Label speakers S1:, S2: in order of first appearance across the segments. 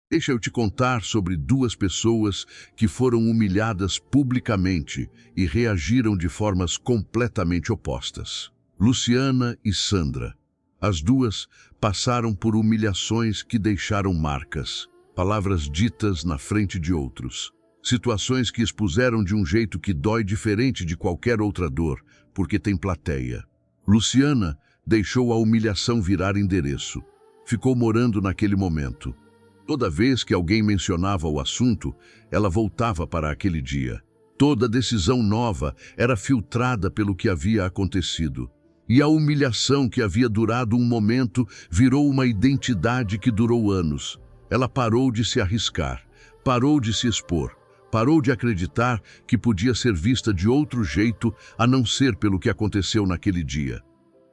S1: Deixa eu te contar sobre duas pessoas que foram humilhadas publicamente e reagiram de formas completamente opostas. Luciana e Sandra. As duas passaram por humilhações que deixaram marcas, palavras ditas na frente de outros. Situações que expuseram de um jeito que dói diferente de qualquer outra dor, porque tem plateia. Luciana deixou a humilhação virar endereço. Ficou morando naquele momento. Toda vez que alguém mencionava o assunto, ela voltava para aquele dia. Toda decisão nova era filtrada pelo que havia acontecido. E a humilhação que havia durado um momento virou uma identidade que durou anos. Ela parou de se arriscar, parou de se expor, parou de acreditar que podia ser vista de outro jeito a não ser pelo que aconteceu naquele dia.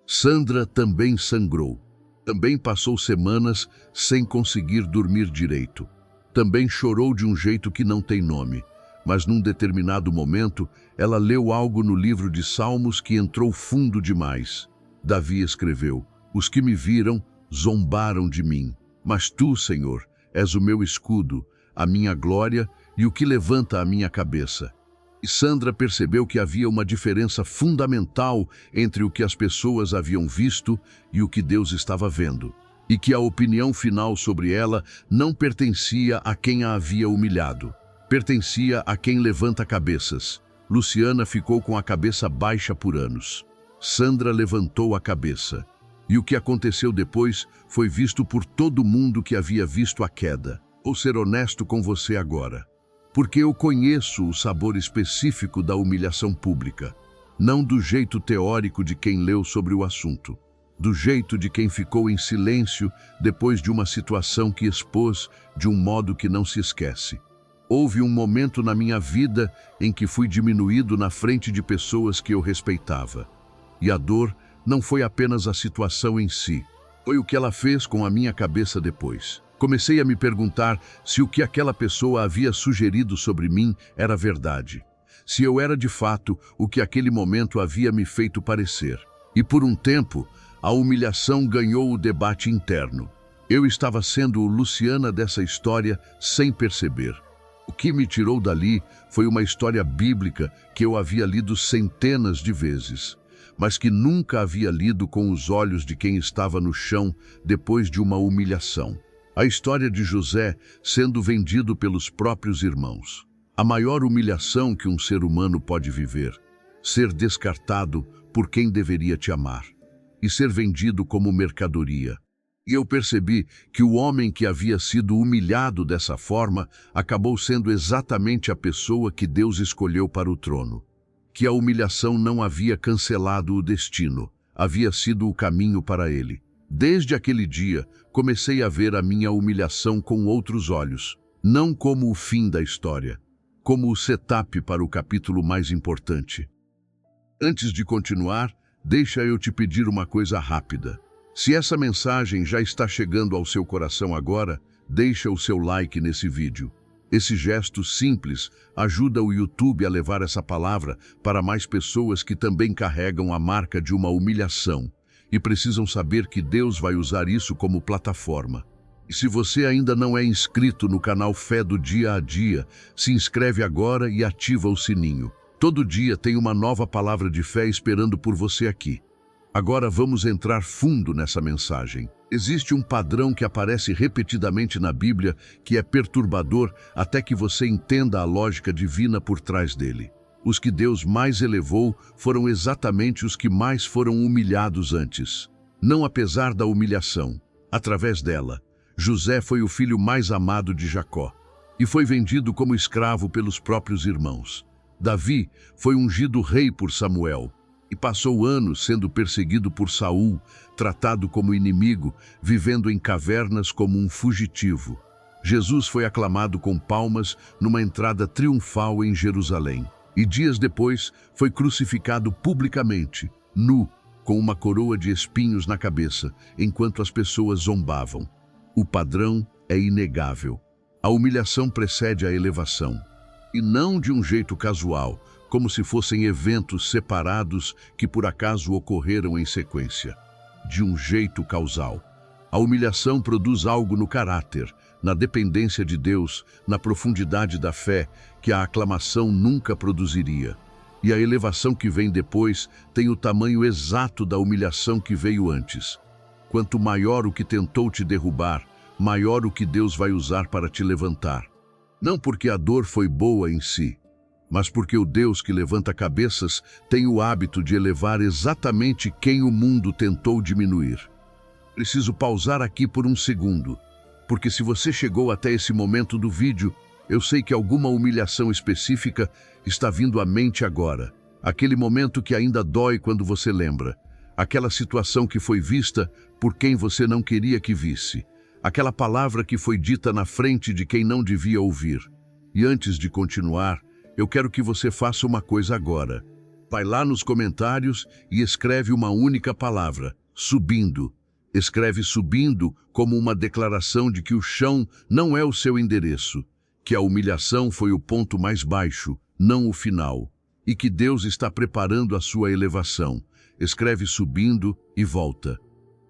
S1: Sandra também sangrou. Também passou semanas sem conseguir dormir direito. Também chorou de um jeito que não tem nome. Mas num determinado momento, ela leu algo no livro de Salmos que entrou fundo demais. Davi escreveu: "Os que me viram zombaram de mim. Mas tu, Senhor, és o meu escudo, a minha glória e o que levanta a minha cabeça." E Sandra percebeu que havia uma diferença fundamental entre o que as pessoas haviam visto e o que Deus estava vendo. E que a opinião final sobre ela não pertencia a quem a havia humilhado. Pertencia a quem levanta cabeças. Luciana ficou com a cabeça baixa por anos. Sandra levantou a cabeça. E o que aconteceu depois foi visto por todo mundo que havia visto a queda. Vou ser honesto com você agora. Porque eu conheço o sabor específico da humilhação pública, não do jeito teórico de quem leu sobre o assunto, do jeito de quem ficou em silêncio depois de uma situação que expôs de um modo que não se esquece. Houve um momento na minha vida em que fui diminuído na frente de pessoas que eu respeitava. E a dor não foi apenas a situação em si, foi o que ela fez com a minha cabeça depois. Comecei a me perguntar se o que aquela pessoa havia sugerido sobre mim era verdade. Se eu era de fato o que aquele momento havia me feito parecer. E por um tempo, a humilhação ganhou o debate interno. Eu estava sendo o Luciana dessa história sem perceber. O que me tirou dali foi uma história bíblica que eu havia lido centenas de vezes, mas que nunca havia lido com os olhos de quem estava no chão depois de uma humilhação. A história de José sendo vendido pelos próprios irmãos. A maior humilhação que um ser humano pode viver. Ser descartado por quem deveria te amar. E ser vendido como mercadoria. E eu percebi que o homem que havia sido humilhado dessa forma acabou sendo exatamente a pessoa que Deus escolheu para o trono. Que a humilhação não havia cancelado o destino, havia sido o caminho para ele. Desde aquele dia, comecei a ver a minha humilhação com outros olhos, não como o fim da história, como o setup para o capítulo mais importante. Antes de continuar, deixa eu te pedir uma coisa rápida. Se essa mensagem já está chegando ao seu coração agora, deixa o seu like nesse vídeo. Esse gesto simples ajuda o YouTube a levar essa palavra para mais pessoas que também carregam a marca de uma humilhação e precisam saber que Deus vai usar isso como plataforma. E se você ainda não é inscrito no canal Fé do Dia a Dia, se inscreve agora e ativa o sininho. Todo dia tem uma nova palavra de fé esperando por você aqui. Agora vamos entrar fundo nessa mensagem. Existe um padrão que aparece repetidamente na Bíblia que é perturbador até que você entenda a lógica divina por trás dele. Os que Deus mais elevou foram exatamente os que mais foram humilhados antes. Não apesar da humilhação. Através dela, José foi o filho mais amado de Jacó e foi vendido como escravo pelos próprios irmãos. Davi foi ungido rei por Samuel e passou anos sendo perseguido por Saul, tratado como inimigo, vivendo em cavernas como um fugitivo. Jesus foi aclamado com palmas numa entrada triunfal em Jerusalém. E dias depois foi crucificado publicamente, nu, com uma coroa de espinhos na cabeça, enquanto as pessoas zombavam. O padrão é inegável. A humilhação precede a elevação. E não de um jeito casual, como se fossem eventos separados que por acaso ocorreram em sequência. De um jeito causal. A humilhação produz algo no caráter, na dependência de Deus, na profundidade da fé, que a aclamação nunca produziria. E a elevação que vem depois tem o tamanho exato da humilhação que veio antes. Quanto maior o que tentou te derrubar, maior o que Deus vai usar para te levantar. Não porque a dor foi boa em si, mas porque o Deus que levanta cabeças tem o hábito de elevar exatamente quem o mundo tentou diminuir. Preciso pausar aqui por um segundo, porque se você chegou até esse momento do vídeo, eu sei que alguma humilhação específica está vindo à mente agora. Aquele momento que ainda dói quando você lembra. Aquela situação que foi vista por quem você não queria que visse. Aquela palavra que foi dita na frente de quem não devia ouvir. E antes de continuar, eu quero que você faça uma coisa agora. Vai lá nos comentários e escreve uma única palavra, subindo. Escreve subindo como uma declaração de que o chão não é o seu endereço, que a humilhação foi o ponto mais baixo, não o final, e que Deus está preparando a sua elevação. Escreve subindo e volta.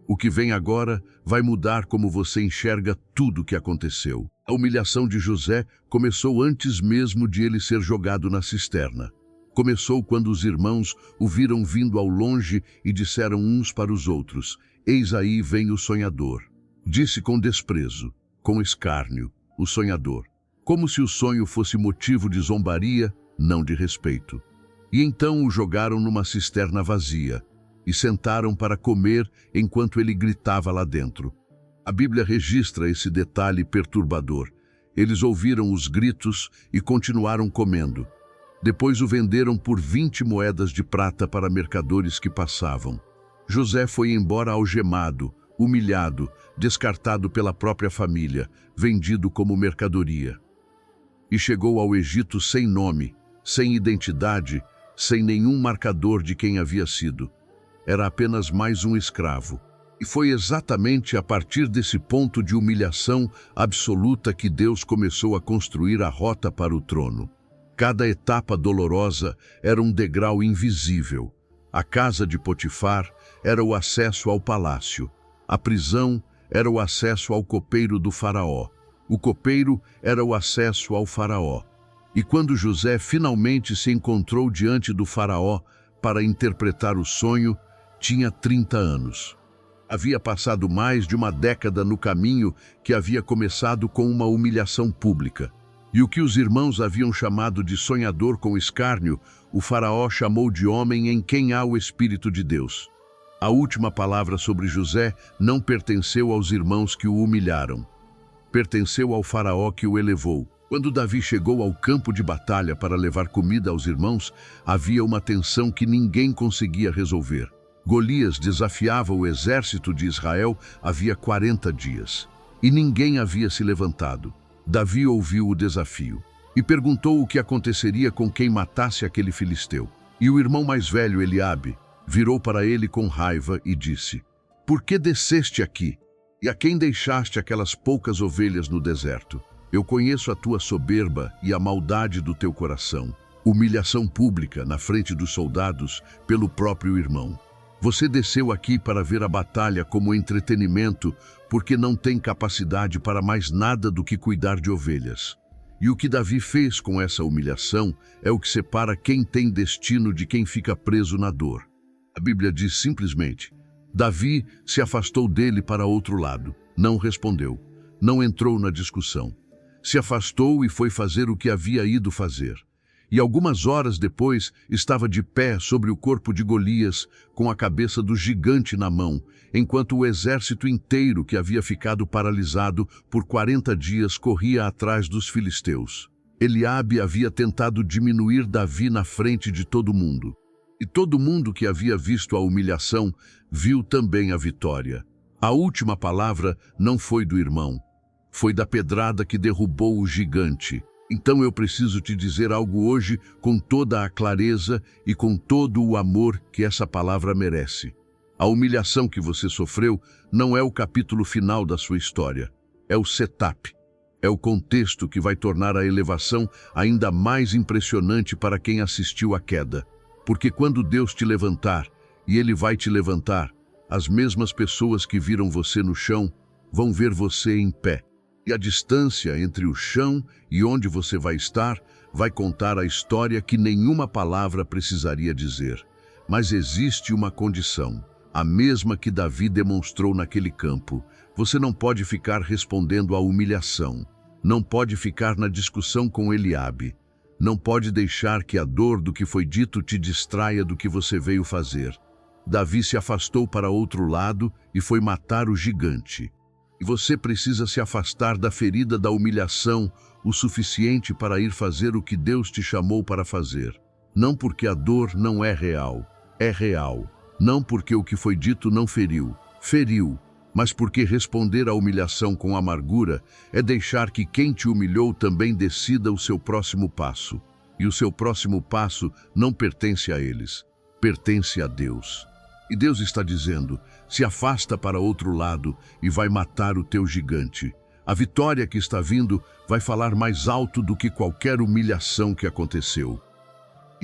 S1: O que vem agora vai mudar como você enxerga tudo o que aconteceu. A humilhação de José começou antes mesmo de ele ser jogado na cisterna. Começou quando os irmãos o viram vindo ao longe e disseram uns para os outros: "Eis aí vem o sonhador." Disse com desprezo, com escárnio, o sonhador, como se o sonho fosse motivo de zombaria, não de respeito. E então o jogaram numa cisterna vazia e sentaram para comer enquanto ele gritava lá dentro. A Bíblia registra esse detalhe perturbador. Eles ouviram os gritos e continuaram comendo. Depois o venderam por 20 moedas de prata para mercadores que passavam. José foi embora algemado, humilhado, descartado pela própria família, vendido como mercadoria. E chegou ao Egito sem nome, sem identidade, sem nenhum marcador de quem havia sido. Era apenas mais um escravo. E foi exatamente a partir desse ponto de humilhação absoluta que Deus começou a construir a rota para o trono. Cada etapa dolorosa era um degrau invisível. A casa de Potifar era o acesso ao palácio. A prisão era o acesso ao copeiro do faraó. O copeiro era o acesso ao faraó. E quando José finalmente se encontrou diante do faraó para interpretar o sonho, tinha 30 anos. Havia passado mais de uma década no caminho que havia começado com uma humilhação pública. E o que os irmãos haviam chamado de sonhador com escárnio, o faraó chamou de homem em quem há o Espírito de Deus. A última palavra sobre José não pertenceu aos irmãos que o humilharam. Pertenceu ao faraó que o elevou. Quando Davi chegou ao campo de batalha para levar comida aos irmãos, havia uma tensão que ninguém conseguia resolver. Golias desafiava o exército de Israel havia 40 dias. E ninguém havia se levantado. Davi ouviu o desafio e perguntou o que aconteceria com quem matasse aquele filisteu. E o irmão mais velho, Eliabe, virou para ele com raiva e disse: "Por que desceste aqui? E a quem deixaste aquelas poucas ovelhas no deserto? Eu conheço a tua soberba e a maldade do teu coração." Humilhação pública na frente dos soldados pelo próprio irmão. Você desceu aqui para ver a batalha como entretenimento porque não tem capacidade para mais nada do que cuidar de ovelhas. E o que Davi fez com essa humilhação é o que separa quem tem destino de quem fica preso na dor. A Bíblia diz simplesmente: Davi se afastou dele para outro lado, não respondeu, não entrou na discussão. Se afastou e foi fazer o que havia ido fazer. E algumas horas depois estava de pé sobre o corpo de Golias, com a cabeça do gigante na mão, enquanto o exército inteiro que havia ficado paralisado por 40 dias corria atrás dos filisteus. Eliabe havia tentado diminuir Davi na frente de todo mundo. E todo mundo que havia visto a humilhação viu também a vitória. A última palavra não foi do irmão, foi da pedrada que derrubou o gigante. Então eu preciso te dizer algo hoje com toda a clareza e com todo o amor que essa palavra merece. A humilhação que você sofreu não é o capítulo final da sua história. É o setup. É o contexto que vai tornar a elevação ainda mais impressionante para quem assistiu à queda. Porque quando Deus te levantar, e Ele vai te levantar, as mesmas pessoas que viram você no chão vão ver você em pé. E a distância entre o chão e onde você vai estar vai contar a história que nenhuma palavra precisaria dizer. Mas existe uma condição, a mesma que Davi demonstrou naquele campo. Você não pode ficar respondendo à humilhação. Não pode ficar na discussão com Eliabe. Não pode deixar que a dor do que foi dito te distraia do que você veio fazer. Davi se afastou para outro lado e foi matar o gigante. E você precisa se afastar da ferida da humilhação o suficiente para ir fazer o que Deus te chamou para fazer. Não porque a dor não é real, é real. Não porque o que foi dito não feriu, feriu. Mas porque responder à humilhação com amargura é deixar que quem te humilhou também decida o seu próximo passo. E o seu próximo passo não pertence a eles, pertence a Deus. E Deus está dizendo, se afasta para outro lado e vai matar o teu gigante. A vitória que está vindo vai falar mais alto do que qualquer humilhação que aconteceu.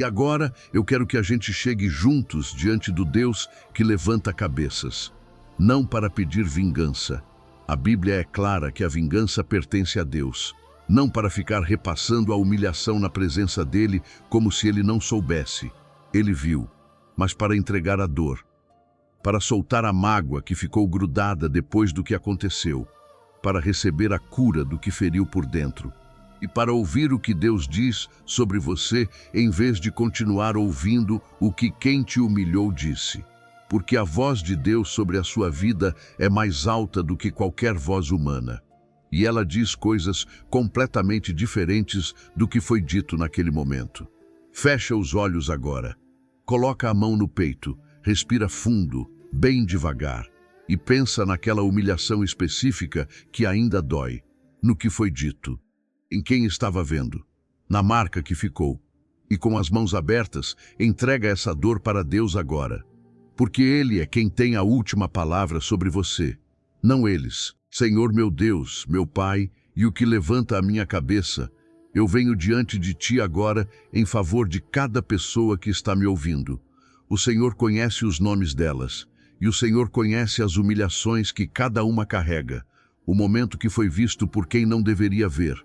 S1: E agora eu quero que a gente chegue juntos diante do Deus que levanta cabeças. Não para pedir vingança. A Bíblia é clara que a vingança pertence a Deus. Não para ficar repassando a humilhação na presença dele como se ele não soubesse. Ele viu, mas para entregar a dor. Para soltar a mágoa que ficou grudada depois do que aconteceu. Para receber a cura do que feriu por dentro. E para ouvir o que Deus diz sobre você em vez de continuar ouvindo o que quem te humilhou disse. Porque a voz de Deus sobre a sua vida é mais alta do que qualquer voz humana. E ela diz coisas completamente diferentes do que foi dito naquele momento. Fecha os olhos agora. Coloca a mão no peito, respira fundo, bem devagar, e pensa naquela humilhação específica que ainda dói, no que foi dito, em quem estava vendo, na marca que ficou. E com as mãos abertas, entrega essa dor para Deus agora. Porque Ele é quem tem a última palavra sobre você, não eles. Senhor meu Deus, meu Pai, e o que levanta a minha cabeça, eu venho diante de Ti agora em favor de cada pessoa que está me ouvindo. O Senhor conhece os nomes delas, e o Senhor conhece as humilhações que cada uma carrega, o momento que foi visto por quem não deveria ver,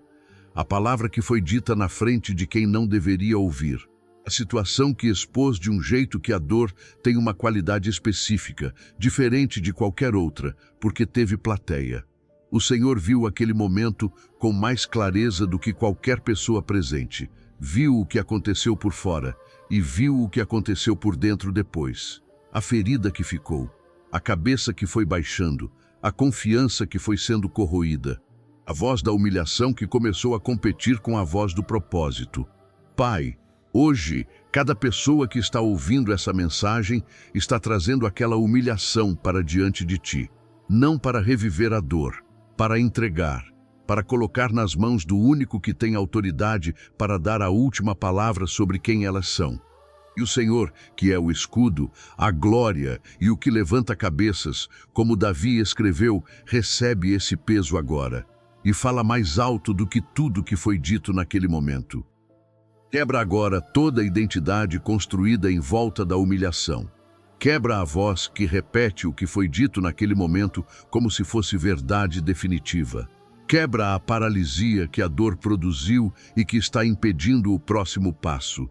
S1: a palavra que foi dita na frente de quem não deveria ouvir. A situação que expôs de um jeito que a dor tem uma qualidade específica, diferente de qualquer outra, porque teve plateia. O Senhor viu aquele momento com mais clareza do que qualquer pessoa presente. Viu o que aconteceu por fora e viu o que aconteceu por dentro depois. A ferida que ficou, a cabeça que foi baixando, a confiança que foi sendo corroída, a voz da humilhação que começou a competir com a voz do propósito. Pai, hoje, cada pessoa que está ouvindo essa mensagem está trazendo aquela humilhação para diante de Ti. Não para reviver a dor, para entregar, para colocar nas mãos do único que tem autoridade para dar a última palavra sobre quem elas são. E o Senhor, que é o escudo, a glória e o que levanta cabeças, como Davi escreveu, recebe esse peso agora e fala mais alto do que tudo que foi dito naquele momento. Quebra agora toda a identidade construída em volta da humilhação. Quebra a voz que repete o que foi dito naquele momento como se fosse verdade definitiva. Quebra a paralisia que a dor produziu e que está impedindo o próximo passo.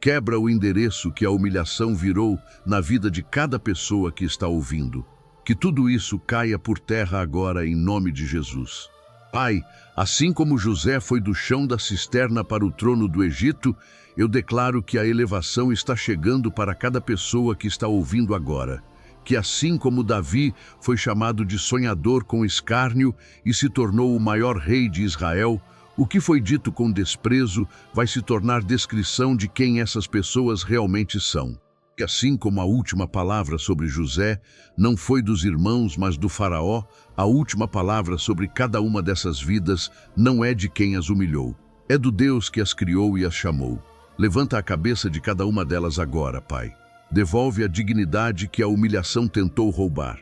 S1: Quebra o endereço que a humilhação virou na vida de cada pessoa que está ouvindo. Que tudo isso caia por terra agora em nome de Jesus. Pai, assim como José foi do chão da cisterna para o trono do Egito, eu declaro que a elevação está chegando para cada pessoa que está ouvindo agora. Que assim como Davi foi chamado de sonhador com escárnio e se tornou o maior rei de Israel, o que foi dito com desprezo vai se tornar descrição de quem essas pessoas realmente são. Que assim como a última palavra sobre José não foi dos irmãos, mas do faraó, a última palavra sobre cada uma dessas vidas não é de quem as humilhou. É do Deus que as criou e as chamou. Levanta a cabeça de cada uma delas agora, Pai. Devolve a dignidade que a humilhação tentou roubar.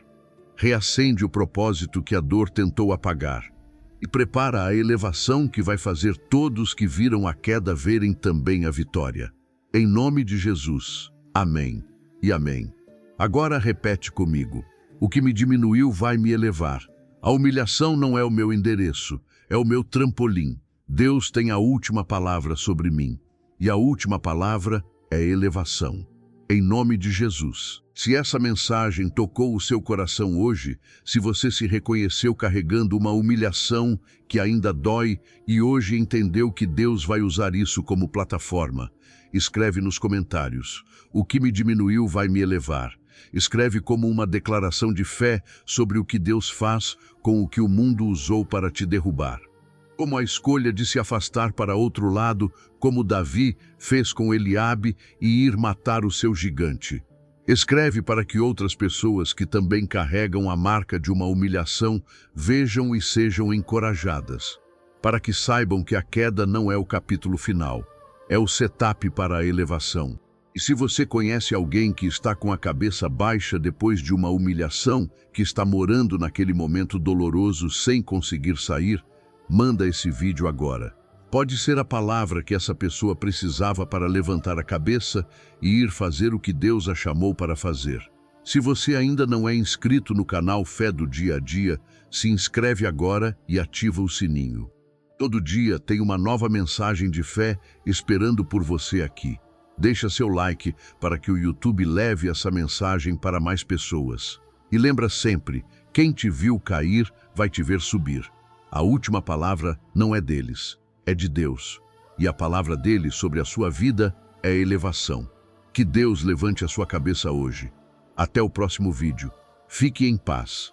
S1: Reacende o propósito que a dor tentou apagar. E prepara a elevação que vai fazer todos que viram a queda verem também a vitória. Em nome de Jesus. Amém e amém. Agora repete comigo. O que me diminuiu vai me elevar. A humilhação não é o meu endereço, é o meu trampolim. Deus tem a última palavra sobre mim. E a última palavra é elevação. Em nome de Jesus. Se essa mensagem tocou o seu coração hoje, se você se reconheceu carregando uma humilhação que ainda dói e hoje entendeu que Deus vai usar isso como plataforma, escreve nos comentários: o que me diminuiu vai me elevar. Escreve como uma declaração de fé sobre o que Deus faz com o que o mundo usou para te derrubar. Como a escolha de se afastar para outro lado, como Davi fez com Eliabe, e ir matar o seu gigante. Escreve para que outras pessoas que também carregam a marca de uma humilhação vejam e sejam encorajadas. Para que saibam que a queda não é o capítulo final, é o setup para a elevação. E se você conhece alguém que está com a cabeça baixa depois de uma humilhação, que está morando naquele momento doloroso sem conseguir sair, manda esse vídeo agora. Pode ser a palavra que essa pessoa precisava para levantar a cabeça e ir fazer o que Deus a chamou para fazer. Se você ainda não é inscrito no canal Fé do Dia a Dia, se inscreve agora e ativa o sininho. Todo dia tem uma nova mensagem de fé esperando por você aqui. Deixa seu like para que o YouTube leve essa mensagem para mais pessoas. E lembra sempre, quem te viu cair vai te ver subir. A última palavra não é deles, é de Deus. E a palavra dele sobre a sua vida é elevação. Que Deus levante a sua cabeça hoje. Até o próximo vídeo. Fique em paz.